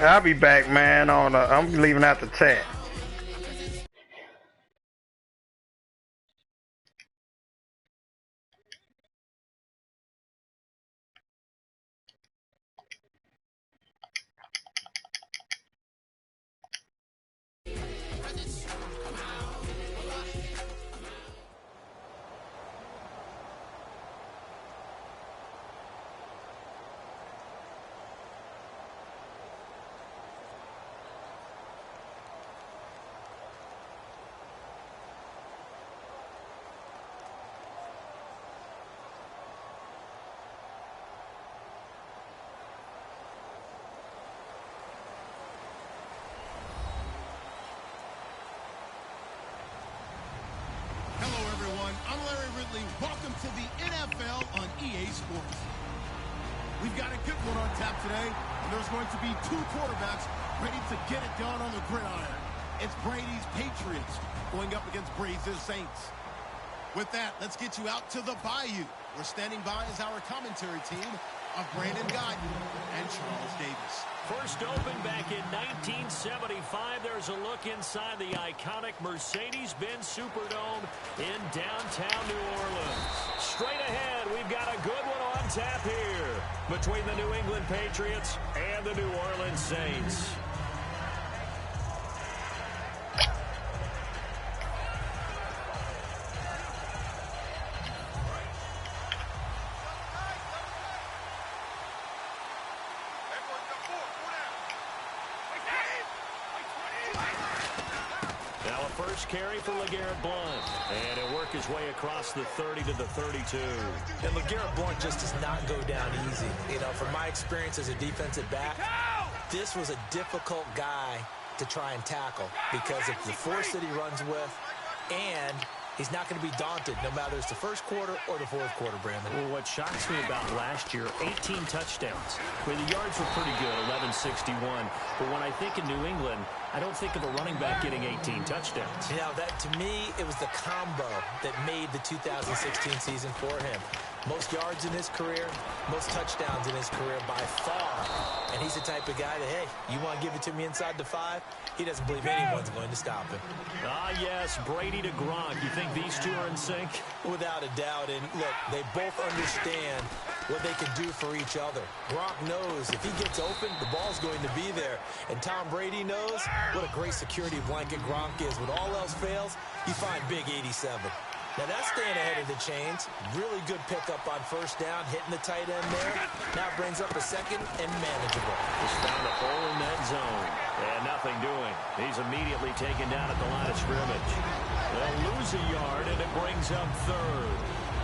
I'll be back, man. I'm leaving out the chat. Welcome to the NFL on EA Sports. We've got a good one on tap today, and there's going to be two quarterbacks ready to get it done on the gridiron. It's Brady's Patriots going up against Brady's Saints. With that, let's get you out to the Bayou. We're standing by as our commentary team of Brandon Guyton and Charles Davis. First opened back in 1975. There's a look inside the iconic Mercedes-Benz Superdome in downtown New Orleans. Straight ahead, we've got a good one on tap here between the New England Patriots and the New Orleans Saints. Carry for LeGarrette Blount, and he'll work his way across the 30 to the 32. And LeGarrette Blount just does not go down easy. You know, from my experience as a defensive back, this was a difficult guy to try and tackle because of the force that he runs with, and he's not going to be daunted no matter it's the first quarter or the fourth quarter, Brandon. Well, what shocks me about last year, 18 touchdowns. Where the yards were pretty good, 1161. But when I think of New England, I don't think of a running back getting 18 touchdowns. You know, that to me, it was the combo that made the 2016 season for him. Most yards in his career, most touchdowns in his career by far. And he's the type of guy that, hey, you want to give it to me inside the 5? He doesn't believe anyone's going to stop him. Ah, yes, Brady to Gronk. You think these two are in sync? Without a doubt. And look, they both understand what they can do for each other. Gronk knows if he gets open, the ball's going to be there. And Tom Brady knows what a great security blanket Gronk is. When all else fails, you find big 87. Now that's staying ahead of the chains. Really good pickup on first down, hitting the tight end there. Now brings up a second and manageable. Just found a hole in that zone. And nothing doing. He's immediately taken down at the line of scrimmage. They'll lose a yard, and it brings up third.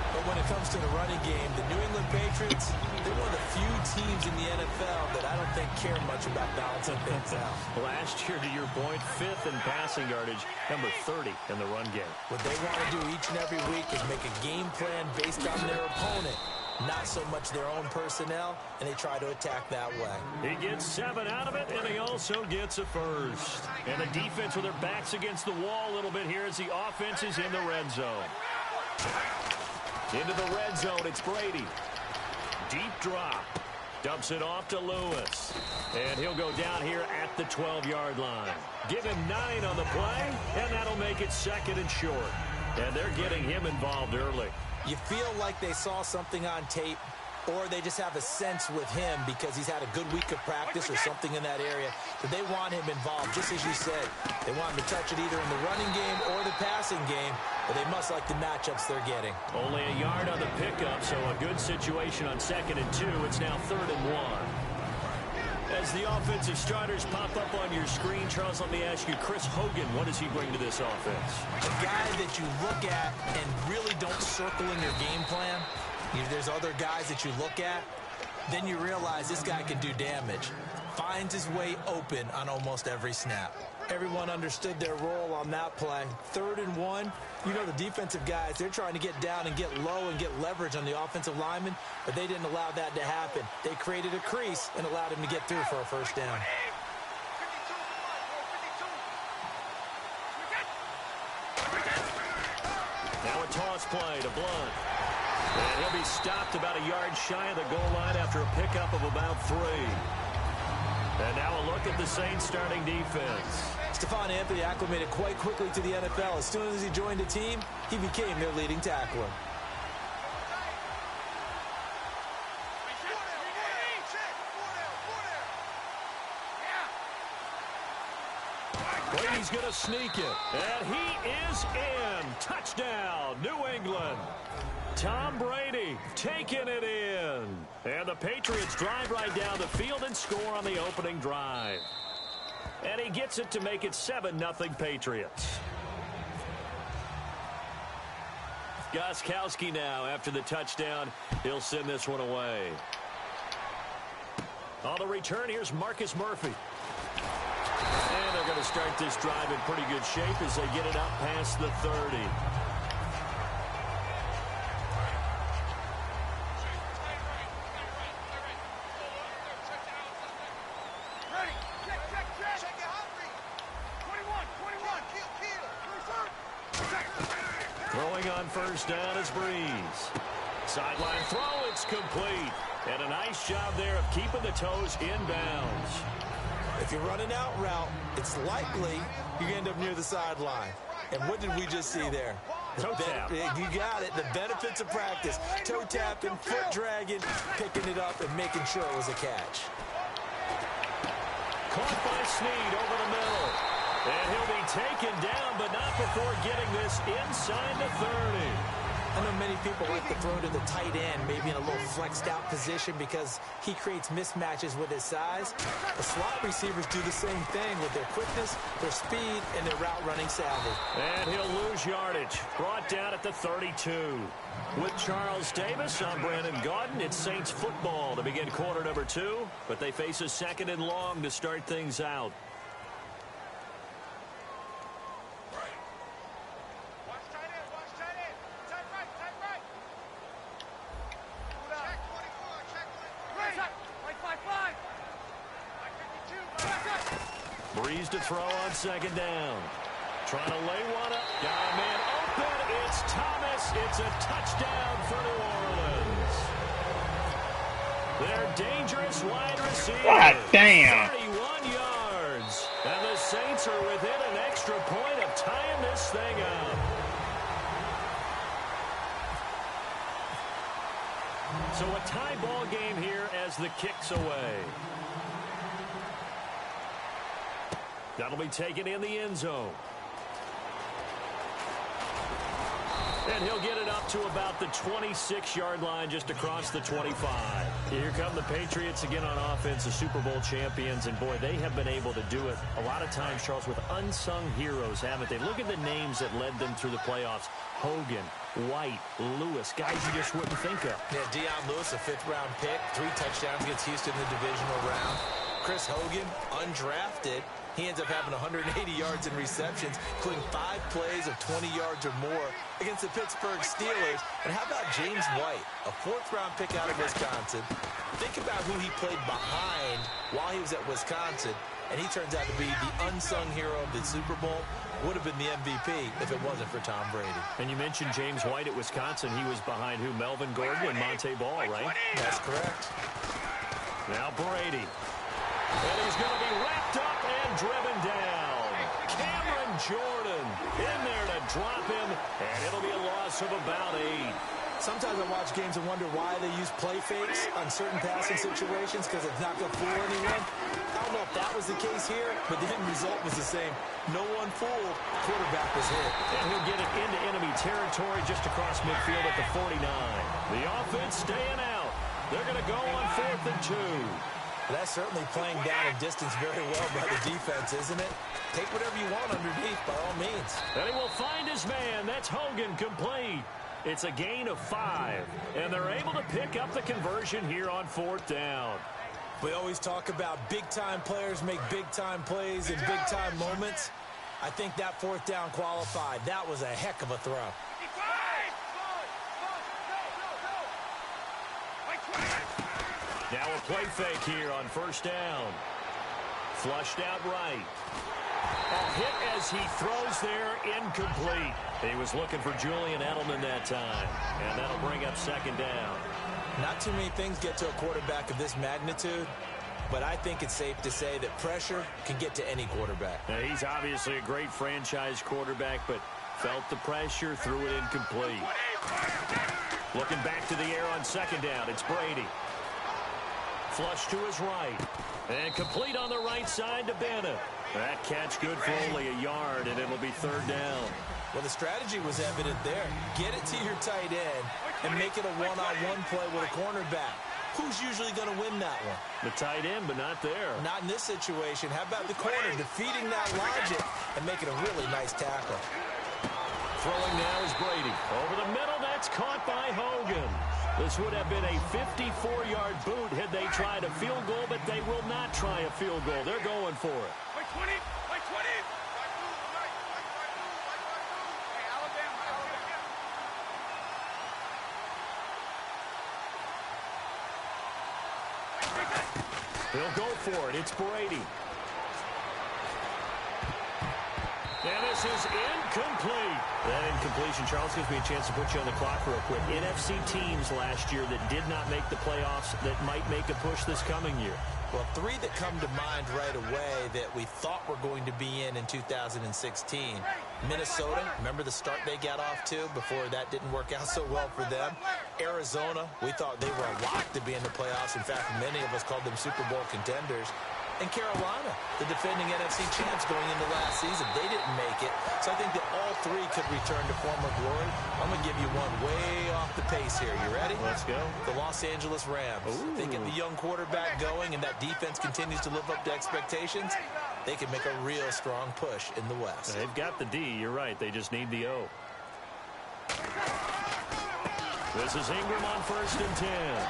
But when it comes to the running game, the New England Patriots, they're one of the few teams in the NFL that I don't think care much about balancing things out. Last year, to your point, 5th in passing yardage, number 30 in the run game. What they want to do each and every week is make a game plan based on their opponent, not so much their own personnel, and they try to attack that way. He gets 7 out of it, and he also gets a first. And the defense with their backs against the wall a little bit here as the offense is in the red zone. Into the red zone, it's Brady. Deep drop. Dumps it off to Lewis. And he'll go down here at the 12-yard line. Give him 9 on the play, and that'll make it 2nd and short. And they're getting him involved early. You feel like they saw something on tape, or they just have a sense with him because he's had a good week of practice or something in that area that they want him involved, just as you said. They want him to touch it either in the running game or the passing game, but they must like the matchups they're getting. Only a yard on the pickup, so a good situation on 2nd and 2. It's now 3rd and 1. As the offensive starters pop up on your screen, Charles, let me ask you, Chris Hogan, what does he bring to this offense? A guy that you look at and really don't circle in your game plan. There's other guys that you look at, then you realize this guy can do damage. Finds his way open on almost every snap. Everyone understood their role on that play. 3rd and 1. You know the defensive guys, they're trying to get down and get low and get leverage on the offensive lineman, but they didn't allow that to happen. They created a crease and allowed him to get through for a first down. Now a toss play to Blount. And he'll be stopped about a yard shy of the goal line after a pickup of about 3. And now a look look at the Saints starting defense. Stephon Anthony acclimated quite quickly to the NFL. As soon as he joined the team, he became their leading tackler. Brady's going to sneak it, and he is in. Touchdown, New England. Tom Brady taking it in. And the Patriots drive right down the field and score on the opening drive. And he gets it to make it 7-0 Patriots. Gostkowski now after the touchdown. He'll send this one away. On the return, here's Marcus Murphy. And they're going to start this drive in pretty good shape as they get it up past the 30. Throwing on first down is Breeze. Sideline throw, it's complete. And a nice job there of keeping the toes in bounds. If you're running out route, it's likely you end up near the sideline. And what did we just see there? Toe tap. You got it. The benefits of practice. Toe tapping, foot dragging, picking it up, and making sure it was a catch. Caught by Snead over the middle. And he'll be taken down, but not before getting this inside the 30. I know many people like to throw to the tight end, maybe in a little flexed out position because he creates mismatches with his size. The slot receivers do the same thing with their quickness, their speed, and their route running savvy. And he'll lose yardage. Brought down at the 32. With Charles Davis, I'm Brandon Gaudin. It's Saints football to begin quarter number 2, but they face a second and long to start things out. Breeze to throw on second down. Trying to lay one up. Got a man open. It's Thomas. It's a touchdown for New Orleans. Their dangerous wide receiver. God damn. 31 yards. And the Saints are within an extra point of tying this thing up. So a tie ball game here as the kick's away. That'll be taken in the end zone. And he'll get it up to about the 26-yard line just across the 25. Here come the Patriots again on offense, the Super Bowl champions. And, boy, they have been able to do it a lot of times, Charles, with unsung heroes, haven't they? Look at the names that led them through the playoffs. Hogan, White, Lewis, guys you just wouldn't think of. Yeah, Deion Lewis, a 5th-round pick, 3 touchdowns against Houston in the divisional round. Chris Hogan, undrafted. He ends up having 180 yards in receptions, including 5 plays of 20 yards or more against the Pittsburgh Steelers. And how about James White, a 4th-round pick out of Wisconsin? Think about who he played behind while he was at Wisconsin, and he turns out to be the unsung hero of the Super Bowl. Would have been the MVP if it wasn't for Tom Brady. And you mentioned James White at Wisconsin. He was behind who? Melvin Gordon and Monte Ball, right? That's correct. Now Brady. And he's going to be wrapped up and driven down. Cameron Jordan in there to drop him, and it'll be a loss of about 8. Sometimes I watch games and wonder why they use play fakes on certain passing situations because it's not going to fool anyone. I don't know if that was the case here, but the end result was the same. No one fooled. Quarterback was hit. And he'll get it into enemy territory just across midfield at the 49. The offense staying out. They're going to go on 4th and 2. That's certainly playing down a distance very well by the defense, isn't it? Take whatever you want underneath, by all means. And he will find his man. That's Hogan complete. It's a gain of 5. And they're able to pick up the conversion here on 4th down. We always talk about big-time players make big-time plays in big-time moments. I think that 4th down qualified. That was a heck of a throw. Now a play fake here on 1st down. Flushed out right. A hit as he throws there, incomplete. He was looking for Julian Edelman that time. And that'll bring up 2nd down. Not too many things get to a quarterback of this magnitude but I think it's safe to say that pressure can get to any quarterback. Now, he's obviously a great franchise quarterback, but felt the pressure, threw it incomplete. Looking back to the air on second down, it's Brady. Flush to his right. And complete on the right side to Bennett. That catch good for only a yard, and it'll be third down. Well, the strategy was evident there. Get it to your tight end and make it a one-on-one play with a cornerback. Who's usually going to win that one? The tight end, but not there. Not in this situation. How about the corner defeating that logic and making a really nice tackle? Throwing now is Brady. Over the middle, that's caught by Hogan. This would have been a 54-yard boot had they tried a field goal, but they will not try a field goal. They're going for it. Like 20, like 20. He'll go for it. It's Brady. And this is incomplete. That incompletion, Charles, gives me a chance to put you on the clock real quick. NFC teams last year that did not make the playoffs that might make a push this coming year. Well, three that come to mind right away that we thought were going to be in 2016. Minnesota, remember the start they got off to before that didn't work out so well for them. Arizona, we thought they were a lock to be in the playoffs. In fact, many of us called them Super Bowl contenders. And Carolina, the defending NFC champs going into last season, they didn't make it. So I think that all three could return to former glory. I'm going to give you one way off the pace here. You ready? Let's go. The Los Angeles Rams. They get the young quarterback going, and that defense continues to live up to expectations. They can make a real strong push in the West. They've got the D. You're right. They just need the O. This is Ingram on 1st and 10.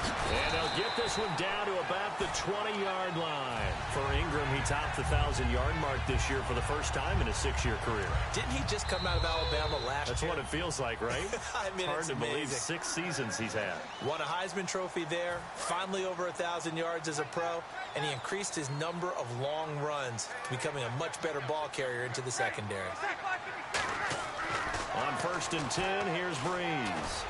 And they'll get this one down to about the 20-yard line. For Ingram, he topped the 1,000-yard mark this year for the first time in his 6-year career. Didn't he just come out of Alabama last year? That's what it feels like, right? I mean, hard it's to amazing. believe 6 seasons he's had. Won a Heisman Trophy there, finally over 1,000 yards as a pro, and he increased his number of long runs to becoming a much better ball carrier into the secondary. On 1st and 10, here's Breeze.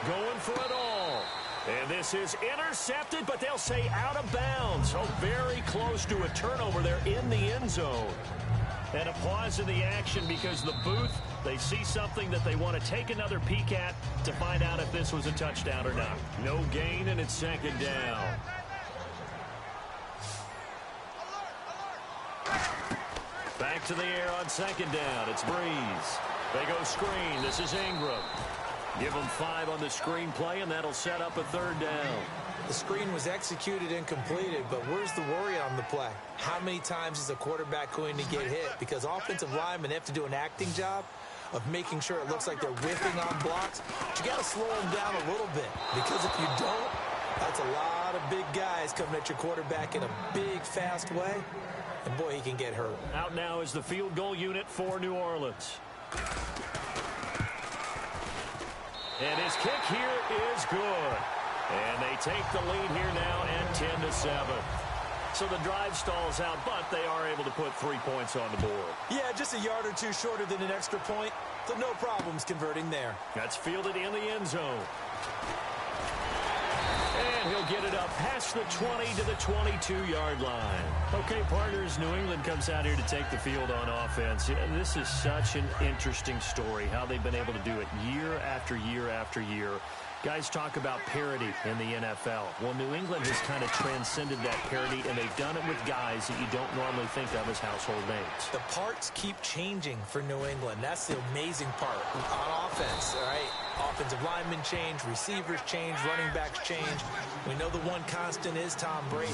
Going for it all. And this is intercepted, but they'll say out of bounds. So very close to a turnover there in the end zone. And a pause in the action because the booth, they see something that they want to take another peek at to find out if this was a touchdown or not. No gain, and it's second down. Back to the air on second down. It's Breeze. They go screen. This is Ingram. Give them 5 on the screen play, and that'll set up a third down. The screen was executed and completed, but where's the worry on the play? How many times is a quarterback going to get hit? Because offensive linemen have to do an acting job of making sure it looks like they're whiffing on blocks. But you got to slow them down a little bit, because if you don't, that's a lot of big guys coming at your quarterback in a big, fast way. And, boy, he can get hurt. Out now is the field goal unit for New Orleans. And his kick here is good. And they take the lead here now at 10-7. So the drive stalls out, but they are able to put 3 points on the board. Yeah, just a yard or two shorter than an extra point. So no problems converting there. That's fielded in the end zone. And he'll get it up past the 20 to the 22-yard line. Okay, partners, New England comes out here to take the field on offense. This is such an interesting story, how they've been able to do it year after year after year. Guys talk about parity in the NFL. Well, New England has kind of transcended that parity, and they've done it with guys that you don't normally think of as household names. The parts keep changing for New England. That's the amazing part on offense, all right? Offensive linemen change, receivers change, running backs change. We know the one constant is Tom Brady,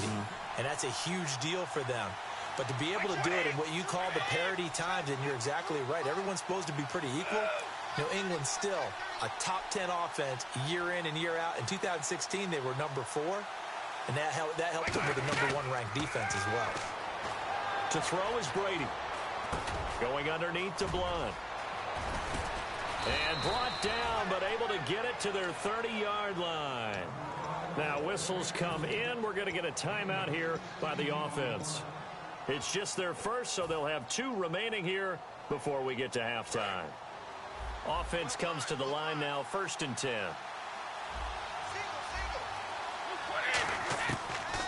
and that's a huge deal for them. But to be able to do it in what you call the parity times, and you're exactly right, everyone's supposed to be pretty equal. New England still a top 10 offense year in and year out. In 2016, they were number 4, and that helped them with the number 1 ranked defense as well. To throw is Brady. Going underneath to Blunt. And brought down, but able to get it to their 30-yard line. Now whistles come in. We're going to get a timeout here by the offense. It's just their first, so they'll have 2 remaining here before we get to halftime. Offense comes to the line now, 1st and 10.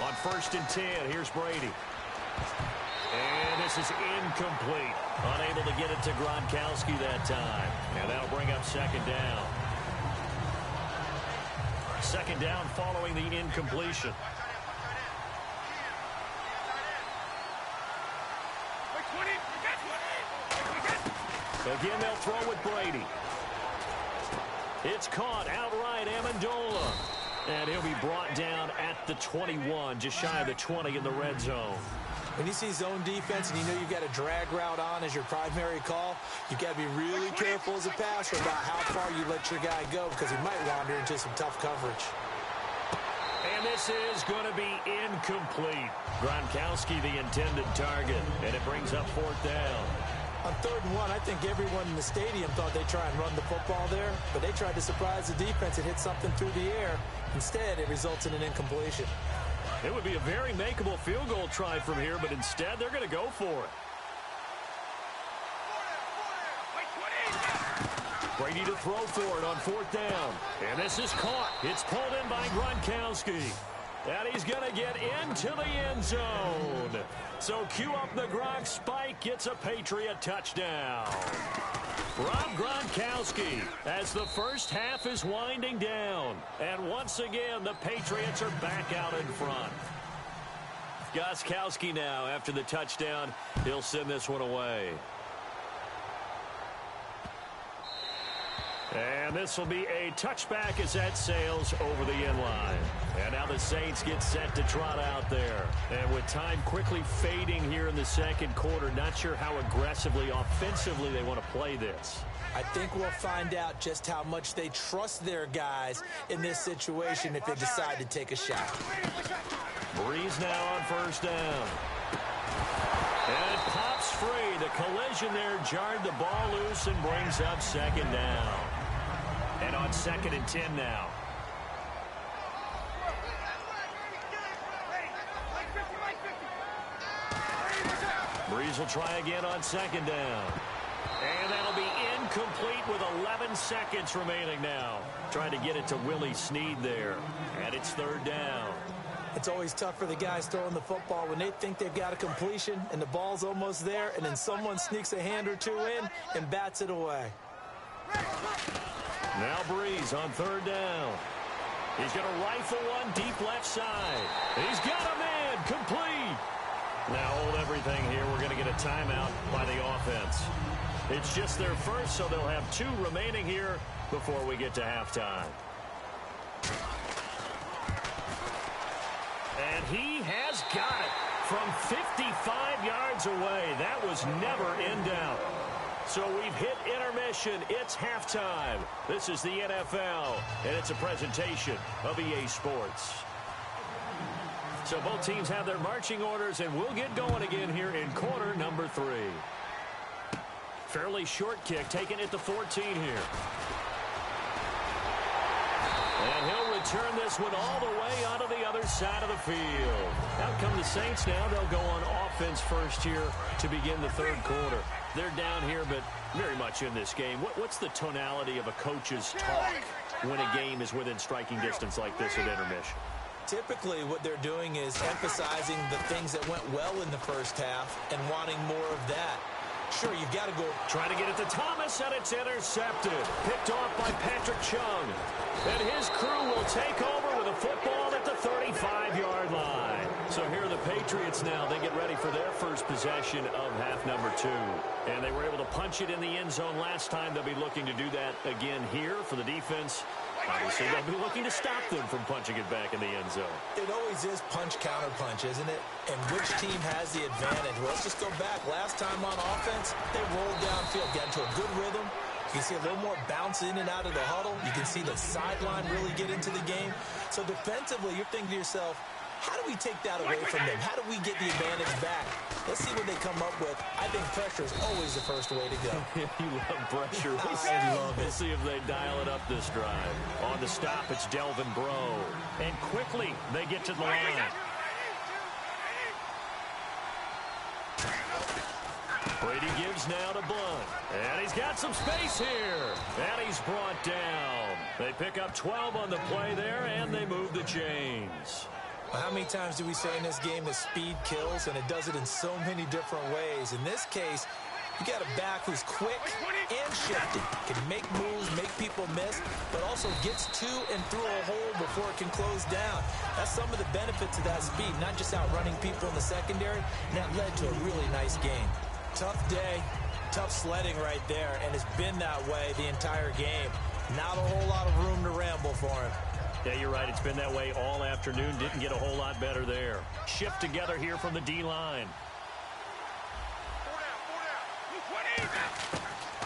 On 1st and 10. Here's Brady. And this is incomplete. Unable to get it to Gronkowski that time. And that'll bring up 2nd down. 2nd down following the incompletion. Again, they'll throw with Brady. It's caught outright, Amendola. And he'll be brought down at the 21, just shy of the 20 in the red zone. When you see zone defense and you know you've got a drag route on as your primary call, you've got to be really careful as a passer about how far you let your guy go because he might wander into some tough coverage. And this is going to be incomplete. Gronkowski, the intended target, and it brings up 4th down. On 3rd and 1, I think everyone in the stadium thought they'd try and run the football there, but they tried to surprise the defense and hit something through the air. Instead, it results in an incompletion. It would be a very makeable field goal try from here, but instead they're going to go for it. Brady to throw for it on 4th down. And this is caught. It's pulled in by Gronkowski. And he's going to get into the end zone. So cue up the Gronk spike. Gets a Patriot touchdown. Rob Gronkowski as the first half is winding down. And once again, the Patriots are back out in front. Gostkowski now, after the touchdown, he'll send this one away. And this will be a touchback as that sails over the end line. And now the Saints get set to trot out there. And with time quickly fading here in the 2nd quarter, not sure how aggressively, offensively they want to play this. I think we'll find out just how much they trust their guys in this situation if they decide to take a shot. Breeze now on 1st down. And it pops free. The collision there jarred the ball loose and brings up 2nd down. And on 2nd and 10 now. Breeze will try again on 2nd down. And that'll be incomplete with 11 seconds remaining now. Trying to get it to Willie Snead there. And it's 3rd down. It's always tough for the guys throwing the football when they think they've got a completion and the ball's almost there, and then someone sneaks a hand or two in and bats it away. Now Breeze on 3rd down. He's going to rifle one deep left side. He's got a man complete. Now hold everything here. We're going to get a timeout by the offense. It's just their first, so they'll have 2 remaining here before we get to halftime. And he has got it from 55 yards away. That was never in doubt. So we've hit intermission. It's halftime. This is the NFL, and it's a presentation of EA Sports. So both teams have their marching orders, and we'll get going again here in quarter number 3. Fairly short kick, taking it to 14 here. And he'll return this one all the way onto the other side of the field. Out come the Saints now. They'll go on offense first here to begin the 3rd quarter. They're down here, but very much in this game. What's the tonality of a coach's talk when a game is within striking distance like this at intermission? Typically, what they're doing is emphasizing the things that went well in the first half and wanting more of that. Sure, you've got to go. Trying to get it to Thomas, and it's intercepted. Picked off by Patrick Chung. And his crew will take over with a football at the 35-yard line. So here are the Patriots now. They get ready for their first possession of half number 2. And they were able to punch it in the end zone last time. They'll be looking to do that again here for the defense. Obviously, they'll be looking to stop them from punching it back in the end zone. It always is punch-counter-punch, isn't it? And which team has the advantage? Well, let's just go back. Last time on offense, they rolled downfield, got into a good rhythm. You can see a little more bounce in and out of the huddle. You can see the sideline really get into the game. So defensively, you're thinking to yourself, how do we take that away from them? How do we get the advantage back? Let's see what they come up with. I think pressure is always the first way to go. You love pressure. We'll see if they dial it up this drive. On the stop, it's Delvin Breaux. And quickly, they get to the line. Brady gives now to Blunt. And he's got some space here. And he's brought down. They pick up 12 on the play there, and they move the chains. How many times do we say in this game that speed kills, and it does it in so many different ways? In this case, you got a back who's quick and shifty, can make moves, make people miss, but also gets to and through a hole before it can close down. That's some of the benefits of that speed, not just outrunning people in the secondary, and that led to a really nice game. Tough day, tough sledding right there, and it's been that way the entire game. Not a whole lot of room to ramble for him. Yeah, you're right. It's been that way all afternoon. Didn't get a whole lot better there. Shift together here from the D-line.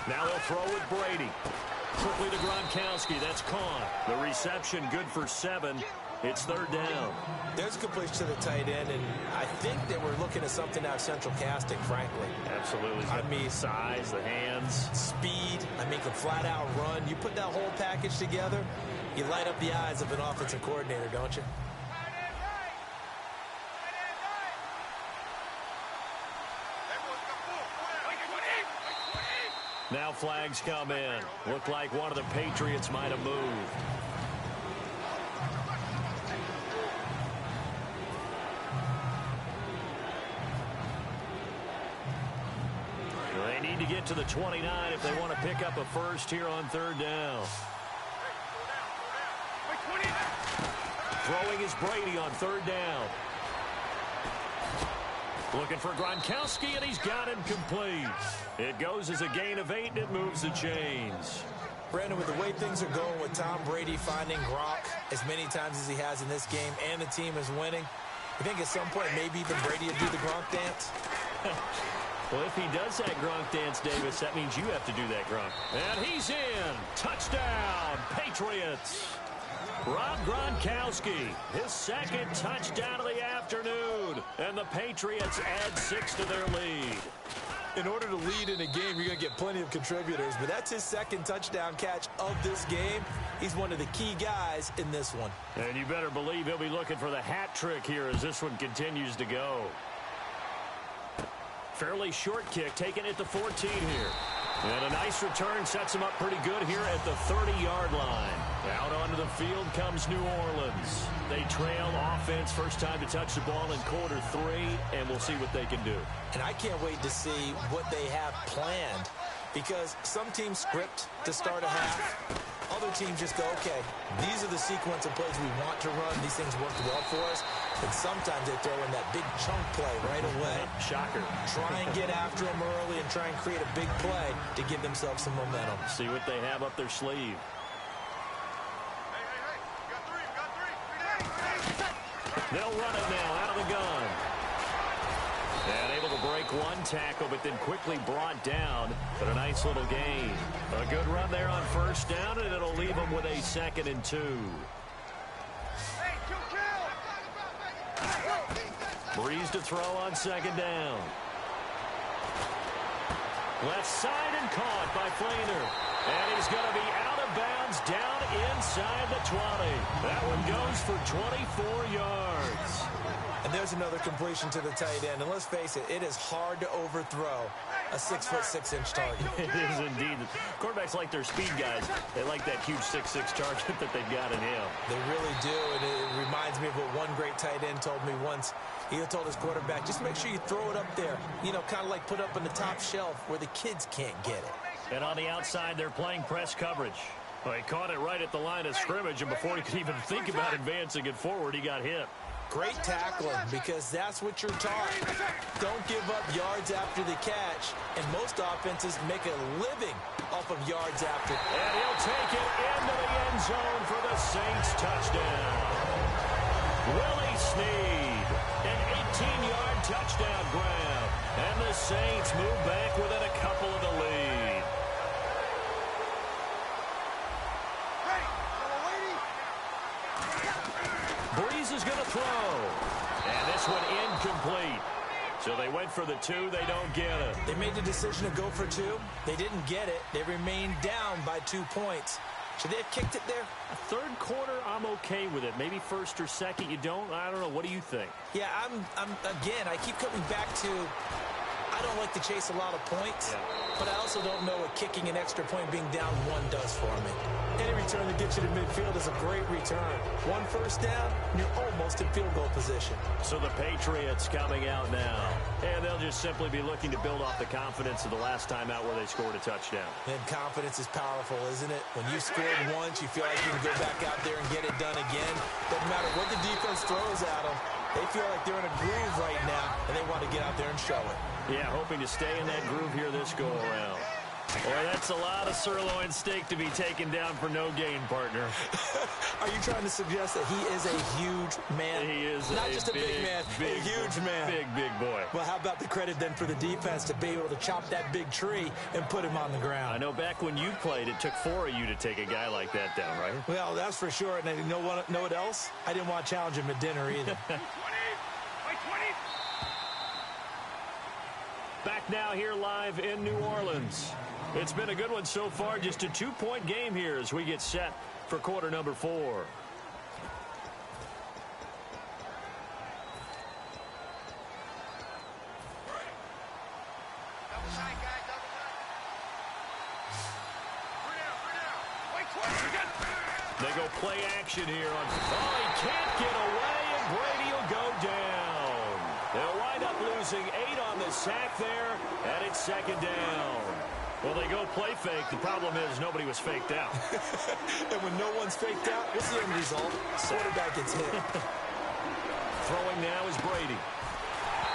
Now they'll throw with Brady. Quickly to Gronkowski. That's caught. The reception good for 7. It's third down. There's a completion to the tight end, and I think that we're looking at something out of central casting, frankly. Absolutely. I mean, size, the hands. Speed. I mean, can flat-out run. You put that whole package together, you light up the eyes of an offensive coordinator, don't you? Now flags come in. Looked like one of the Patriots might have moved. They need to get to the 29 if they want to pick up a first here on third down. Throwing is Brady on third down. Looking for Gronkowski, and he's got him complete. It goes as a gain of 8, and it moves the chains. Brandon, with the way things are going with Tom Brady finding Gronk as many times as he has in this game, and the team is winning, you think at some point maybe even Brady will do the Gronk dance? Well, if he does that Gronk dance, Davis, that means you have to do that, Gronk. And he's in. Touchdown, Patriots. Rob Gronkowski, his second touchdown of the afternoon. And the Patriots add 6 to their lead. In order to lead in a game, you're going to get plenty of contributors, but that's his second touchdown catch of this game. He's one of the key guys in this one. And you better believe he'll be looking for the hat trick here as this one continues to go. Fairly short kick, taken at the 14 here. And a nice return sets him up pretty good here at the 30-yard line. Out onto the field comes New Orleans. They trail offense, first time to touch the ball in quarter 3, and we'll see what they can do. And I can't wait to see what they have planned, because some teams script to start a half. Other teams just go, okay, these are the sequence of plays we want to run. These things worked well for us. And sometimes they throw in that big chunk play right away. Shocker. Try and get after them early and try and create a big play to give themselves some momentum. See what they have up their sleeve. They'll run it now out of the gun. And able to break one tackle, but then quickly brought down. But a nice little gain. A good run there on first down, and it'll leave them with a 2nd and 2. Breeze to throw on 2nd down. Left side and caught by Flainer. And he's going to be out of bounds down inside the 20. That one goes for 24 yards. And there's another completion to the tight end. And let's face it, it is hard to overthrow a 6'6" target. It is indeed. Quarterbacks like their speed guys. They like that huge 6'6" target that they've got in him. They really do. And it reminds me of what one great tight end told me once. He told his quarterback, just make sure you throw it up there. You know, kind of like put up on the top shelf where the kids can't get it. And on the outside, they're playing press coverage. Well, he caught it right at the line of scrimmage, and before he could even think about advancing it forward, he got hit. Great tackling, because that's what you're taught. Don't give up yards after the catch, and most offenses make a living off of yards after. And he'll take it into the end zone for the Saints touchdown. Willie Snead, an 18-yard touchdown grab, and the Saints move back within a couple of the lead. Breeze is going to throw. And this one incomplete. So they went for the 2. They don't get it. They made the decision to go for 2. They didn't get it. They remained down by 2 points. Should they have kicked it there? A third quarter, I'm okay with it. Maybe first or second, you don't. I don't know. What do you think? Yeah, I'm again, I keep coming back to, I don't like to chase a lot of points, but I also don't know what kicking an extra point being down 1 does for me. Any return that gets you to midfield is a great return. 1 first down, and you're almost in field goal position. So the Patriots coming out now, and they'll just simply be looking to build off the confidence of the last time out where they scored a touchdown. And confidence is powerful, isn't it? When you've scored once, you feel like you can go back out there and get it done again. Doesn't matter what the defense throws at them. They feel like they're in a groove right now, and they want to get out there and show it. Yeah, hoping to stay in that groove here this go-around. Boy, that's a lot of sirloin steak to be taken down for no gain, partner. Are you trying to suggest that he is a huge man? He is not just a big man, a huge man. Big boy. Well, how about the credit then for the defense to be able to chop that big tree and put him on the ground? I know back when you played, it took 4 of you to take a guy like that down, right? Well, that's for sure. And you know what else? I didn't want to challenge him at dinner either. Back now here live in New Orleans. It's been a good one so far. Just a 2-point game here as we get set for quarter number 4. They go play action here on. Oh, he can't get away, and Brady will go down. They'll wind up losing 8 on the sack there, and it's 2nd down. Well, they go play fake. The problem is nobody was faked out. And when no one's faked out, what's the end result? Quarterback gets hit. Throwing now is Brady.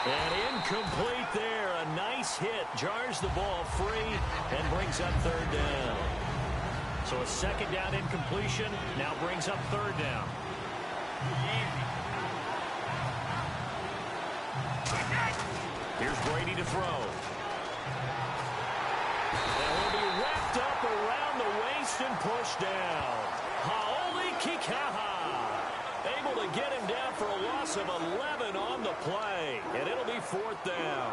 And incomplete there. A nice hit. Jars the ball free and brings up 3rd down. So a 2nd down incompletion now brings up 3rd down. Here's Brady to throw. And will be wrapped up around the waist and pushed down. Haoli Kikaha able to get him down for a loss of 11 on the play. And it'll be 4th down.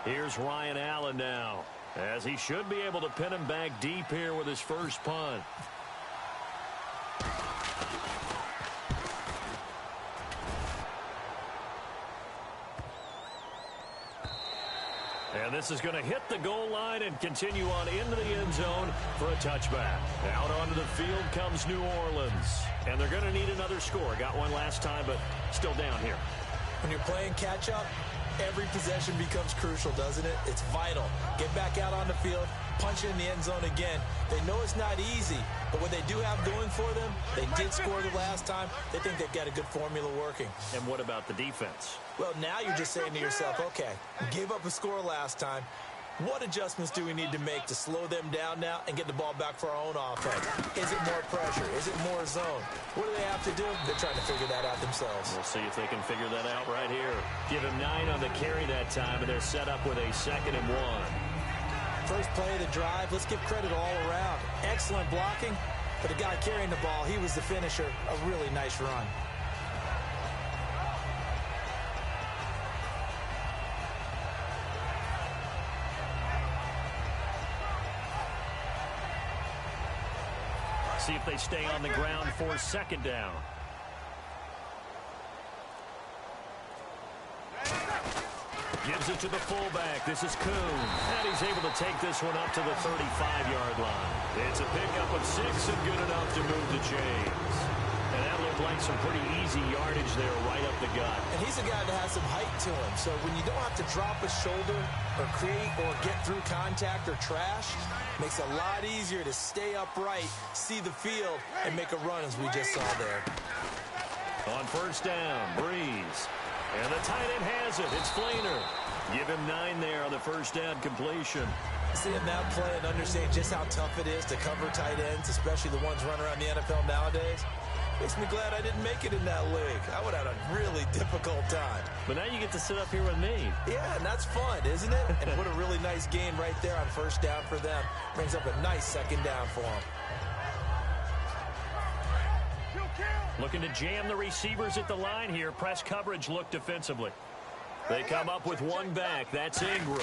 Here's Ryan Allen now, as he should be able to pin him back deep here with his first punt. And this is going to hit the goal line and continue on into the end zone for a touchback. Out onto the field comes New Orleans. And they're going to need another score. Got one last time, but still down here. When you're playing catch-up, every possession becomes crucial, doesn't it? It's vital. Get back out on the field, punch it in the end zone again. They know it's not easy, but what they do have going for them, they did score the last time. They think they've got a good formula working. And what about the defense? Well, now you're just saying to yourself, okay, we gave up a score last time. What adjustments do we need to make to slow them down now and get the ball back for our own offense? Is it more pressure? Is it more zone? What do they have to do? They're trying to figure that out themselves. We'll see if they can figure that out right here. Give him 9 on the carry that time, and they're set up with a 2nd and 1. First play of the drive, let's give credit all around. Excellent blocking, but the guy carrying the ball, he was the finisher. A really nice run. See if they stay on the ground for 2nd down. Gives it to the fullback. This is Kuhn. And he's able to take this one up to the 35-yard line. It's a pickup of 6 and good enough to move the chains. And that looked like some pretty easy yardage there right up the gut. And he's a guy that has some height to him. So when you don't have to drop a shoulder or create or get through contact or trash, makes it a lot easier to stay upright, see the field, and make a run as we just saw there. On 1st down, Breeze. And the tight end has it. It's Flainer. Give him 9 there on the 1st down completion. Seeing that play and understanding just how tough it is to cover tight ends, especially the ones running around the NFL nowadays, makes me glad I didn't make it in that league. I would have had a really difficult time. But now you get to sit up here with me. Yeah, and that's fun, isn't it? And what a really nice gain right there on 1st down for them. Brings up a nice 2nd down for them. Looking to jam the receivers at the line here. Press coverage look defensively. They come up with one back. That's Ingram.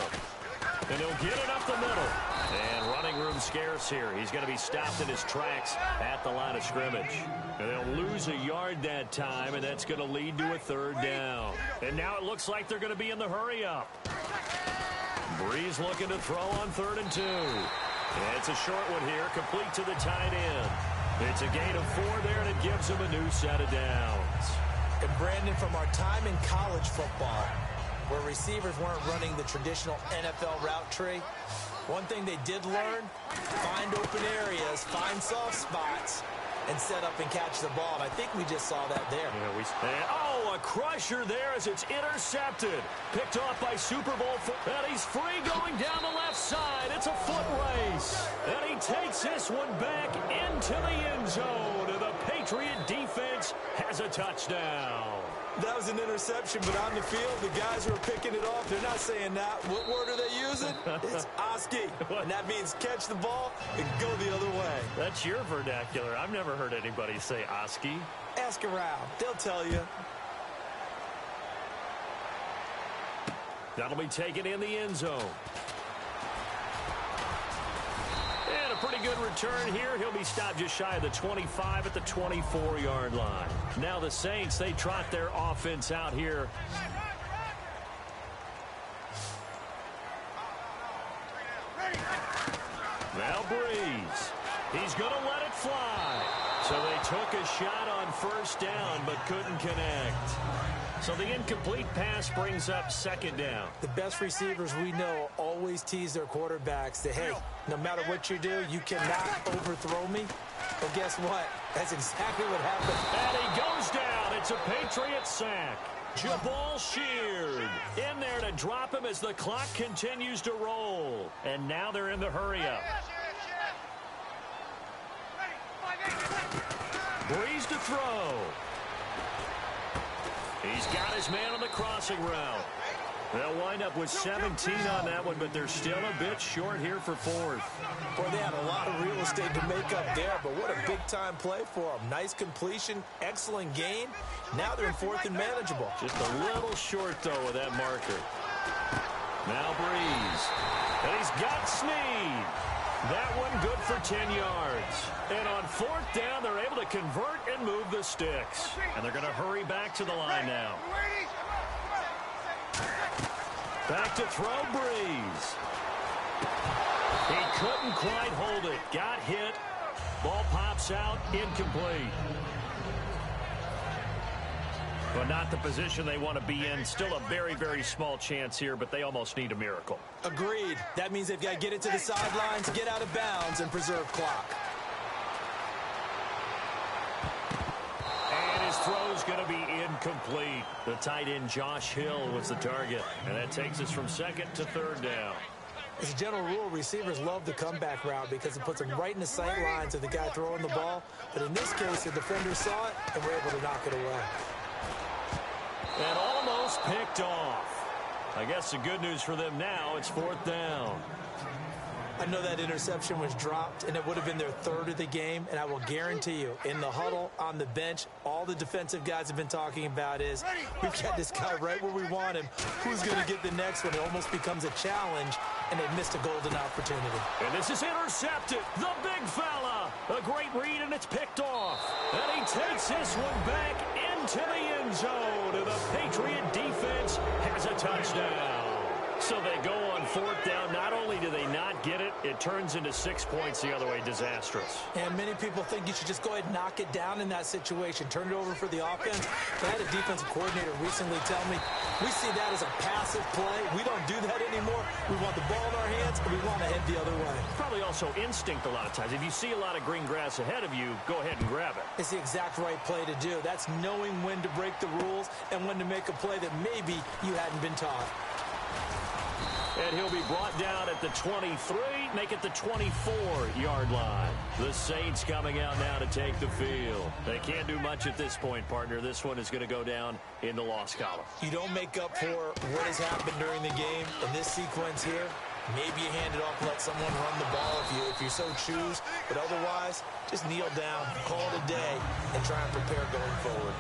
And he'll get it up the middle. And running room scarce here. He's going to be stopped in his tracks at the line of scrimmage. And they'll lose a yard that time, and that's going to lead to a third down. And now it looks like they're going to be in the hurry-up. Breeze looking to throw on 3rd and 2. And it's a short one here, complete to the tight end. It's a gain of 4 there, and it gives him a new set of downs. And Brandon, from our time in college football, where receivers weren't running the traditional NFL route tree, one thing they did learn, find open areas, find soft spots, and set up and catch the ball. And I think we just saw that there. Yeah, a crusher there as it's intercepted. Picked off by Super Bowl. And he's free going down the left side. It's a foot race. And he takes this one back into the end zone. And the Patriot defense has a touchdown. That was an interception, but on the field, the guys who are picking it off, they're not saying that. What word are they using? It's Oski. And that means catch the ball and go the other way. That's your vernacular. I've never heard anybody say Oski. Ask around. They'll tell you. That'll be taken in the end zone. And a pretty good return here. He'll be stopped just shy of the 25 at the 24-yard line. Now the Saints, they trot their offense out here. Now Breeze. He's going to let it fly. So they took a shot on 1st down but couldn't connect. So the incomplete pass brings up 2nd down. The best receivers we know always tease their quarterbacks that, hey, no matter what you do, you cannot overthrow me. Well, guess what? That's exactly what happened. And he goes down. It's a Patriot sack. Jabal Sheard in there to drop him as the clock continues to roll. And now they're in the hurry-up. Breeze to throw. He's got his man on the crossing route. They'll wind up with 17 on that one, but they're still a bit short here for 4th. Boy, they had a lot of real estate to make up there, but what a big-time play for them. Nice completion, excellent gain. Now they're in 4th and manageable. Just a little short, though, with that marker. Now Breeze. And he's got Snead. That one good for 10 yards. And on 4th down, they're able to convert and move the sticks. And they're going to hurry back to the line now. Back to throw Breeze. He couldn't quite hold it. Got hit. Ball pops out. Incomplete. But not the position they want to be in. Still a very, very small chance here, but they almost need a miracle. Agreed. That means they've got to get it to the sidelines, get out of bounds, and preserve clock. And his throw's going to be incomplete. The tight end, Josh Hill, was the target. And that takes us from 2nd to 3rd down. As a general rule, receivers love the comeback route because it puts them right in the sight lines of the guy throwing the ball. But in this case, the defender saw it and were able to knock it away. And almost picked off. I guess the good news for them now, it's 4th down. I know that interception was dropped, and it would have been their 3rd of the game, and I will guarantee you, in the huddle, on the bench, all the defensive guys have been talking about is, we've got this guy right where we want him. Who's going to get the next one? It almost becomes a challenge, and they missed a golden opportunity. And this is intercepted. The big fella. A great read, and it's picked off. And he takes this one back into the end zone. And the Patriot defense has a touchdown. So they go on 4th down. Not only do they not get it, it turns into 6 points the other way. Disastrous. And many people think you should just go ahead and knock it down in that situation. Turn it over for the offense. But I had a defensive coordinator recently tell me, we see that as a passive play. We don't do that anymore. We want the ball in our hands, and we want to head the other way. Probably also instinct a lot of times. If you see a lot of green grass ahead of you, go ahead and grab it. It's the exact right play to do. That's knowing when to break the rules and when to make a play that maybe you hadn't been taught. And he'll be brought down at the 23, make it the 24-yard line. The Saints coming out now to take the field. They can't do much at this point, partner. This one is going to go down in the loss column. You don't make up for what has happened during the game in this sequence here. Maybe you hand it off and let someone run the ball if you so choose. But otherwise, just kneel down, call it a day, and try and prepare going forward.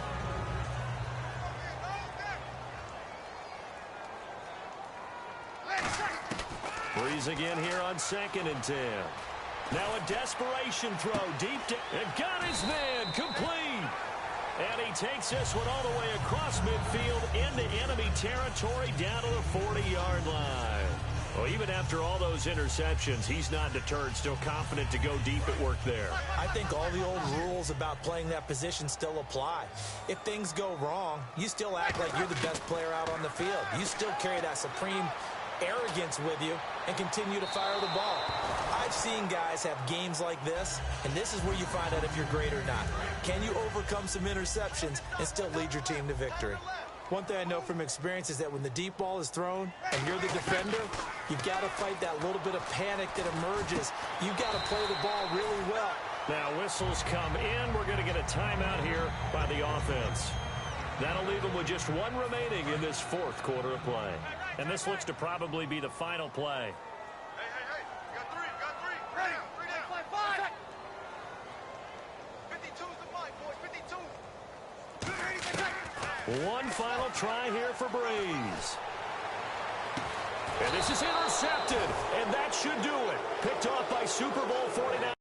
plays again here on 2nd and 10. Now a desperation throw deep and got his man complete. And he takes this one all the way across midfield into enemy territory down to the 40-yard line. Well, even after all those interceptions, he's not deterred, still confident to go deep at work there. I think all the old rules about playing that position still apply. If things go wrong, you still act like you're the best player out on the field. You still carry that supreme arrogance with you and continue to fire the ball. I've seen guys have games like this, and this is where you find out if you're great or not. Can you overcome some interceptions and still lead your team to victory? One thing I know from experience is that when the deep ball is thrown and you're the defender, you've got to fight that little bit of panic that emerges. You've got to play the ball really well. Now whistles come in. We're going to get a timeout here by the offense. That'll leave them with just one remaining in this 4th quarter of play. And this looks to probably be the final play. Hey. Got three. Ready. 5. 52's the line, boys. 52. One final try here for Breeze. And this is intercepted. And that should do it. Picked off by Super Bowl 49.